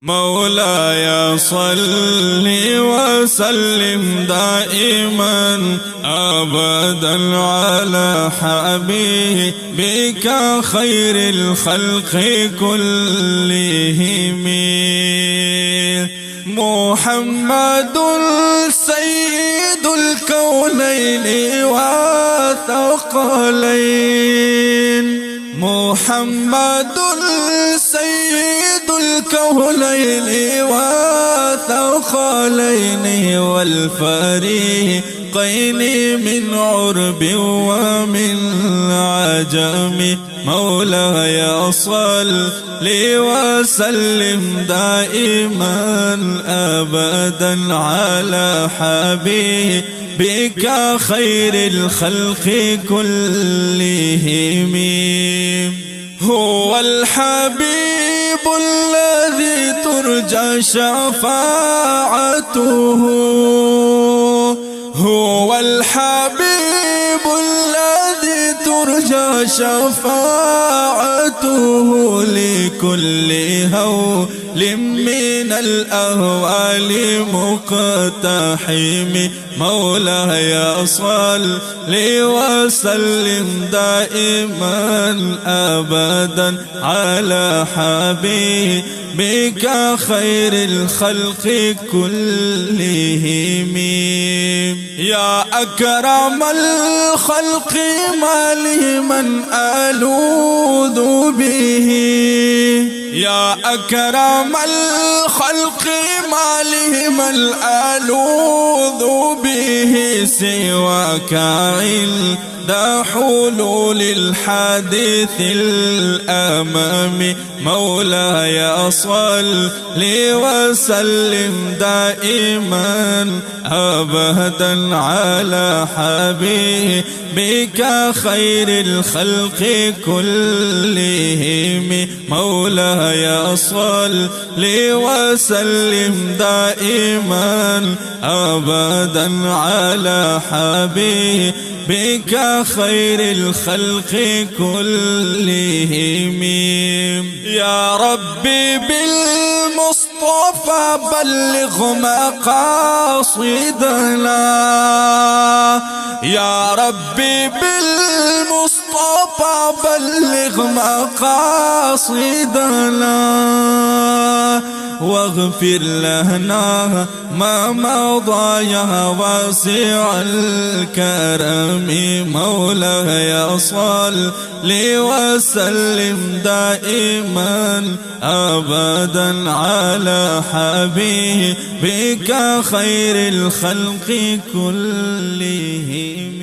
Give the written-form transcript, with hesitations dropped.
مولاي صل وسلم دائما أبدا على حبيبك خير الخلق كلهم. محمد سيد الكونين والثقلين، محمد سيد الكونين والثقلين والفريقين من عرب ومن عجم. مولاي صل وسلم دائما أبدا على حبيبك خير الخلق كلهم. هو الحبيب الذي ترجى شفاعته، هو الحبيب الذي ترجى شفاعته لكل هول من الأهوال مقتحم. مولاي صل وسلم دائما أبدا على حبيبك خير الخلق كلهم. يا أكرم الخلق ما لي من ألوذ به، يا أكرم الخلق ما لي من ألوذ به سواك عند حلول الحادث الأمام. مولاي صل وسلم دائما أبدا على حبيبك خير الخلق كلهم. مولاي صل وسلم دائما أبدا على حبيبك خير الخلق كلهم. يا ربي بالمصطفى بلغ مقاصدنا، يا ربي بالمصطفى بلغ مقاصدنا، واغفر لنا ما مضى يا واسع الكرم. مولاي صل وسلم دائما أبدا على حبيبك خير الخلق كلهم.